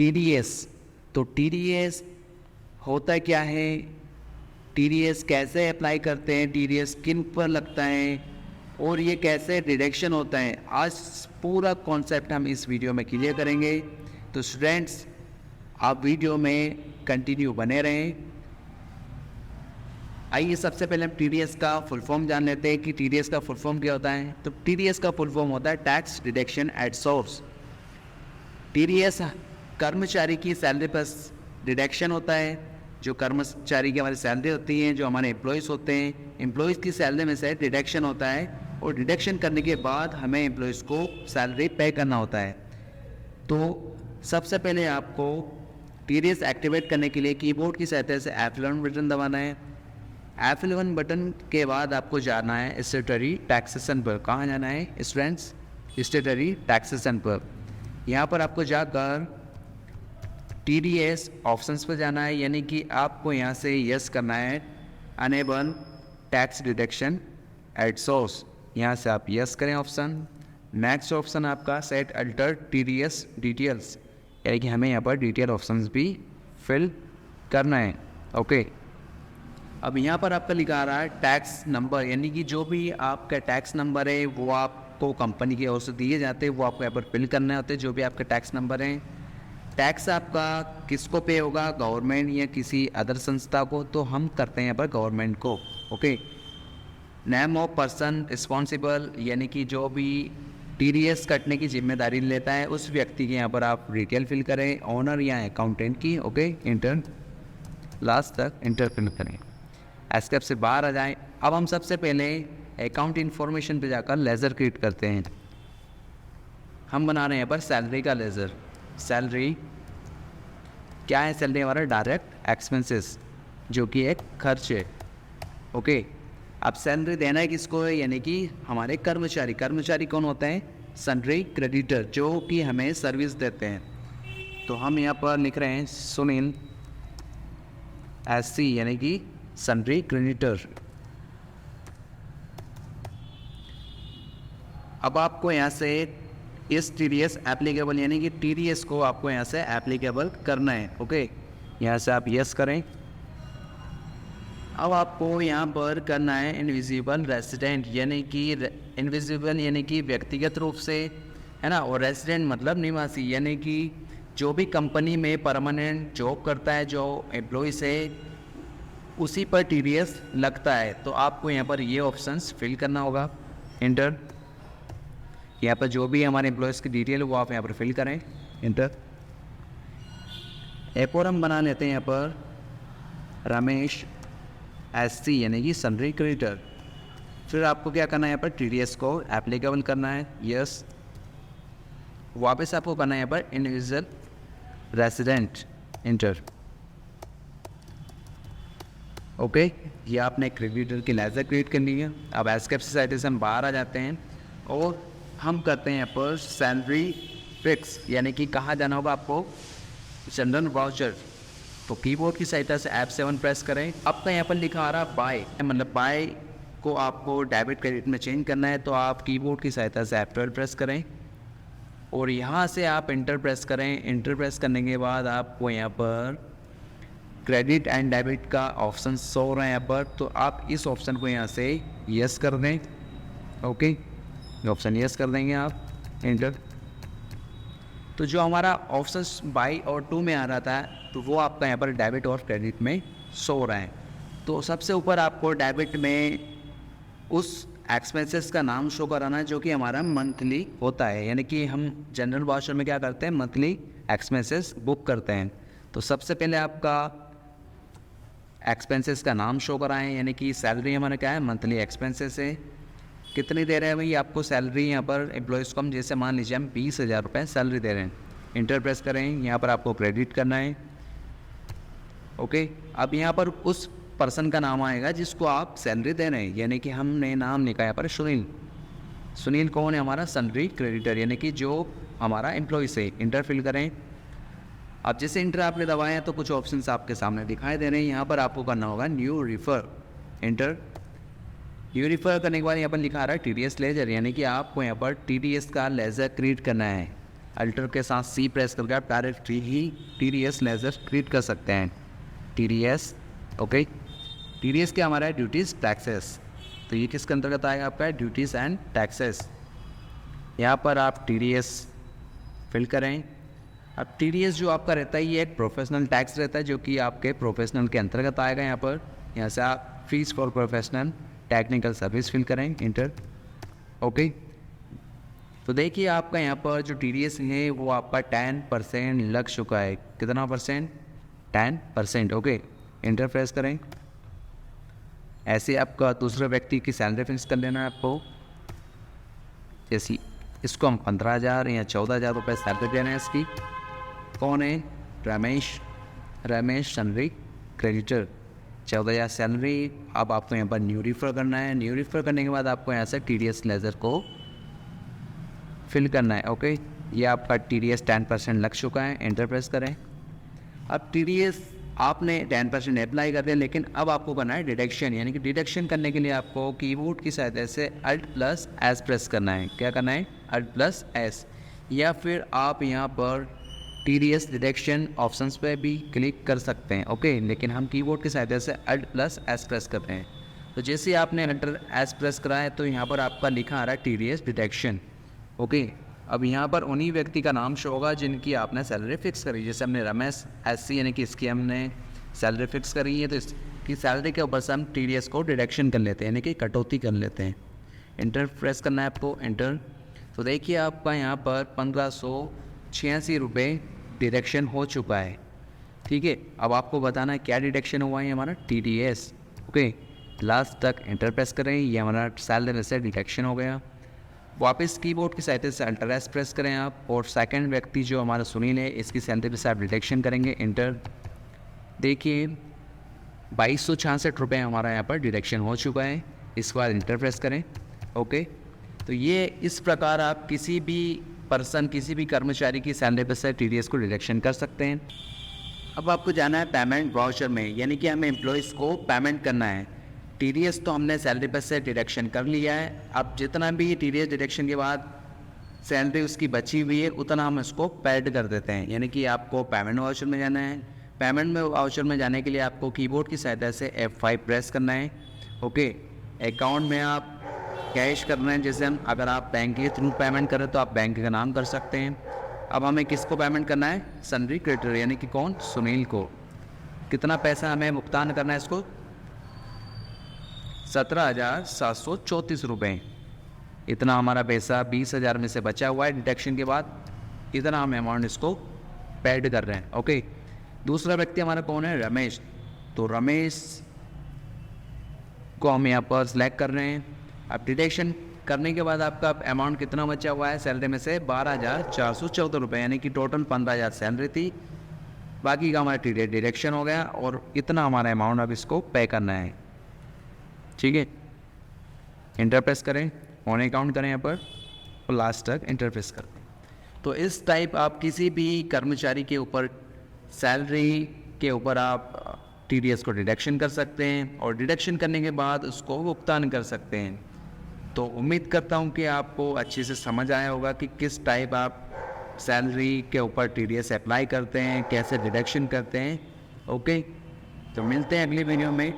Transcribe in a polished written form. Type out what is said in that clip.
TDS। तो TDS होता क्या है, TDS कैसे अप्लाई करते हैं, TDS किन पर लगता है और ये कैसे डिडक्शन होता है, आज पूरा कॉन्सेप्ट हम इस वीडियो में क्लियर करेंगे। तो स्टूडेंट्स आप वीडियो में कंटिन्यू बने रहें। आइए सबसे पहले हम TDS का फुल फॉर्म जान लेते हैं कि TDS का फुल फॉर्म क्या होता है। तो TDS का फुल फॉर्म होता है tax deduction at source. TDS कर्मचारी की सैलरी पर डिडक्शन होता है, जो कर्मचारी की हमारी सैलरी होती है, जो हमारे एम्प्लॉयज़ होते हैं, एम्प्लॉयज़ की सैलरी में से डिडक्शन होता है और डिडक्शन करने के बाद हमें एम्प्लॉयज़ को सैलरी पे करना होता है। तो सबसे पहले आपको TDS एक्टिवेट करने के लिए कीबोर्ड की सहायता से F11 बटन दबाना है। F11 बटन के बाद आपको जाना है स्टेटरी टैक्सेशन पर। कहाँ जाना है स्टूडेंट्स? स्टेटरी टैक्सेशन पर। यहाँ पर आपको जाकर TDS ऑप्शंस पर जाना है, यानी कि आपको यहाँ से यस करना है enable tax deduction at source. यहाँ से आप यस करें ऑप्शन। नेक्स्ट ऑप्शन आपका सेट अल्टर TDS डिटेल्स, यानी कि हमें यहाँ पर डिटेल ऑप्शंस भी फिल करना है। ओके, अब यहाँ पर आपका लिखा आ रहा है टैक्स नंबर, यानी कि जो भी आपका टैक्स नंबर है वो आपको कंपनी की ओर से दिए जाते हैं, वो आपको यहाँ पर फिल करने होते हैं, जो भी आपके टैक्स नंबर हैं। टैक्स आपका किसको पे होगा, गवर्नमेंट या किसी अदर संस्था को, तो हम करते हैं यहाँ पर गवर्नमेंट को। Okay, name of person responsible, यानी कि जो भी TDS कटने की जिम्मेदारी लेता है उस व्यक्ति की यहाँ पर आप डिटेल फिल करें, ऑनर या अकाउंटेंट की। ओके, इंटर लास्ट तक इंटर फिल करें। एस्केप से बाहर आ जाएं। अब हम सबसे पहले अकाउंट इन्फॉर्मेशन पे जाकर लेज़र क्रिएट करते हैं। हम बना रहे हैं यहाँ पर सैलरी का लेज़र। सैलरी क्या है? सैलरी हमारा डायरेक्ट एक्सपेंसेस, जो कि एक खर्च है। ओके, अब सैलरी देना है किसको है, यानी कि हमारे कर्मचारी। कर्मचारी कौन होते हैं? सैलरी क्रेडिटर, जो कि हमें सर्विस देते हैं। तो हम यहाँ पर लिख रहे हैं सुनील SC, यानी कि सैलरी क्रेडिटर। अब आपको यहाँ से इस TDS एप्लीकेबल, यानी कि TDS को आपको यहाँ से एप्लीकेबल करना है। ओके, यहाँ से आप यस करें। अब आपको यहाँ पर करना है इनविजिबल रेसिडेंट, यानी कि इनविजिबल यानी कि व्यक्तिगत रूप से, है ना, और रेसिडेंट मतलब निवासी, यानी कि जो भी कंपनी में परमानेंट जॉब करता है, जो एम्प्लॉय से उसी पर TDS लगता है। तो आपको यहाँ पर ये ऑप्शंस फिल करना होगा। इंटर, यहाँ पर जो भी हमारे एम्प्लॉयज़ की डिटेल वो आप यहाँ पर फिल करें। इंटर। एक और हम बना लेते हैं यहाँ पर रमेश SC, यानी कि सैलरी क्रेडिटर। फिर आपको क्या करना है, यहाँ पर TDS को एप्लीकेबल करना है। यस, वापस आपको करना है यहाँ पर इंडिविजुअल रेसिडेंट। इंटर। ओके, ये आपने क्रेडिटर की लेज़र क्रिएट कर ली है। अब एस्केप सोसाइटी से हम बाहर आ जाते हैं और हम करते हैं यहाँ पर सैलरी फिक्स, यानी कि कहाँ जाना होगा आपको? General voucher. तो कीबोर्ड की सहायता से F7 प्रेस करें। आपका यहाँ पर लिखा आ रहा है बाय, मतलब बाय को आपको डेबिट क्रेडिट में चेंज करना है, तो आप कीबोर्ड की सहायता से F12 प्रेस करें और यहाँ से आप इंटर प्रेस करें। इंटर प्रेस करने के बाद आपको यहाँ पर क्रेडिट एंड डेबिट का ऑप्शन शो हो रहा है यहाँ पर, तो आप इस ऑप्शन को यहाँ से यस कर दें। ओके, ये ऑप्शन यस कर देंगे आप। इंटर। तो जो हमारा ऑप्शन बाई और 2 में आ रहा था, तो वो आपका यहाँ पर डेबिट और क्रेडिट में शो हो रहा है। तो सबसे ऊपर आपको डेबिट में उस एक्सपेंसेस का नाम शो कराना है, जो कि हमारा मंथली होता है, यानी कि हम जनरल वाउचर में क्या करते हैं, मंथली एक्सपेंसेस बुक करते हैं। तो सबसे पहले आपका एक्सपेंसेस का नाम शो कराएं, यानी कि सैलरी हमारा क्या है, मंथली एक्सपेंसेस है। कितनी दे रहे हैं भाई आपको सैलरी? यहाँ पर एम्प्लॉयज़ को हम जैसे मान लीजिए हम 20,000 रुपये सैलरी दे रहे हैं। इंटर प्रेस करें, यहाँ पर आपको क्रेडिट करना है। ओके, अब यहाँ पर उस पर्सन का नाम आएगा जिसको आप सैलरी दे रहे हैं, यानी कि हमने नाम लिखा है यहाँ पर सुनील। सुनील कौन है? हमारा सैलरी क्रेडिटर, यानी कि जो हमारा एम्प्लॉय से। इंटर फिल करें। अब जैसे इंटर आपने दबाया तो कुछ ऑप्शंस आपके सामने दिखाई दे रहे हैं। यहाँ पर आपको करना होगा new refer. Inter. New refer करने के बाद यहाँ पर लिखा आ रहा है TDS लेजर, यानी कि आपको यहाँ पर TDS का लेज़र क्रिएट करना है। अल्टर के साथ सी प्रेस करके आप डायरेक्ट ही TDS लेजर क्रिएट कर सकते हैं। TDS, okay. TDS क्या हमारा है, ड्यूटीज़ टैक्सेस। तो ये किसके अंतर्गत आएगा आपका, ड्यूटीज़ एंड टैक्सेस। यहाँ पर आप TDS फिल करें। अब TDS जो आपका रहता है ये एक प्रोफेशनल टैक्स रहता है जो कि आपके प्रोफेशनल के अंतर्गत आएगा। यहाँ से आप fees for professional technical service fill करें, इंटर, ओके। तो देखिए आपका यहाँ पर जो TDS है वो आपका 10% लग चुका है। कितना परसेंट, 10%, ओके। इंटर प्रेस करें। ऐसे आपका दूसरे व्यक्ति की सैलरी फिक्स कर लेना है आपको। जैसे इसको हम 15,000 या 14,000 रुपये सैलरी देना है इसकी। कौन है, रमेश सैलरी क्रेडिटर, 14,000 सैलरी। अब आपको यहाँ पर न्यू रिफर करना है। न्यू रिफर करने के बाद आपको यहाँ से TDS लेजर को फिल करना है, ओके। ये आपका TDS 10% लग चुका है, एंटर प्रेस करें। अब TDS आपने 10% अप्लाई कर दिया, लेकिन अब आपको करना है डिडक्शन। यानी कि डिडक्शन करने के लिए आपको कीबोर्ड की सहायता से Alt+S प्रेस करना है। क्या करना है, Alt+S, या फिर आप यहाँ पर TDS डिडक्शन ऑप्शंस पे भी क्लिक कर सकते हैं, ओके। लेकिन हम कीबोर्ड की सहायता से Alt+S प्रेस करते हैं। तो जैसे ही आपने Alt+S प्रेस करा है तो यहाँ पर आपका लिखा आ रहा है TDS डिडक्शन, ओके। अब यहाँ पर उन्हीं व्यक्ति का नाम शो होगा जिनकी आपने सैलरी फिक्स करी। जैसे हमने रमेश SC यानी कि इसकी हमने सैलरी फिक्स करी है, तो इसकी सैलरी के ऊपर से हम TDS को डिडक्शन कर लेते हैं, यानी कि कटौती कर लेते हैं। इंटर प्रेस करना है आपको, इंटर। तो देखिए आपका यहाँ पर 1586 रुपये डिडक्शन हो चुका है, ठीक है। अब आपको बताना है क्या डिडक्शन हुआ है, हमारा TDS, ओके। लास्ट तक इंटर प्रेस करें, ये हमारा सैलरी से डिडक्शन हो गया। वापस कीबोर्ड की सहायता से Alt+S प्रेस करें आप, और सेकंड व्यक्ति जो हमारा सुनील है इसकी सैलरी से आप डिडक्शन करेंगे, इंटर। देखिए 2266 रुपये हमारा यहाँ पर डिडक्शन हो चुका है। इसके बाद इंटर प्रेस करें, ओके। तो ये इस प्रकार आप किसी भी पर्सन, किसी भी कर्मचारी की सैलरी पर से TDS को डिडक्शन कर सकते हैं। अब आपको जाना है पेमेंट वाउचर में, यानी कि हमें एम्प्लॉयज़ को पेमेंट करना है। TDS तो हमने सैलरी पर से डिडक्शन कर लिया है। अब जितना भी TDS डिडक्शन के बाद सैलरी उसकी बची हुई है उतना हम इसको पेड कर देते हैं, यानी कि आपको पेमेंट वाउचर में जाना है। पेमेंट में वाउचर में जाने के लिए आपको कीबोर्ड की सहायता से F5 प्रेस करना है, ओके। अकाउंट में आप कैश करना है। जैसे हम अगर आप बैंक के थ्रू पेमेंट करें तो आप बैंक का नाम कर सकते हैं। अब हमें किसको पेमेंट करना है, सैलरी क्रेडिटर, यानी कि कौन, सुनील को। कितना पैसा हमें भुगतान करना है इसको, 17,734 रुपये। इतना हमारा पैसा 20,000 में से बचा हुआ है डिडक्शन के बाद, इतना हम अमाउंट इसको पेड कर रहे हैं, ओके। दूसरा व्यक्ति हमारा कौन है, रमेश। तो रमेश को हम यहाँ पर सिलेक्ट कर रहे हैं। अब डिडक्शन करने के बाद आपका अमाउंट कितना बचा हुआ है सैलरी में से, 12,414 रुपये, यानी कि टोटल 15,000 सैलरी थी, बाकी का हमारा TDS डिडक्शन हो गया, और इतना हमारा अमाउंट अब इसको पे करना है, ठीक है। इंटर प्रेस करें, ऑन अकाउंट करें यहाँ पर, और लास्ट तक इंटर प्रेस करें। तो इस टाइप आप किसी भी कर्मचारी के ऊपर सैलरी के ऊपर आप TDS को डिडक्शन कर सकते हैं, और डिडक्शन करने के बाद उसको भुगतान कर सकते हैं। तो उम्मीद करता हूँ कि आपको अच्छे से समझ आया होगा कि किस टाइप आप सैलरी के ऊपर TDS अप्लाई करते हैं, कैसे डिडक्शन करते हैं, ओके। तो मिलते हैं अगली वीडियो में।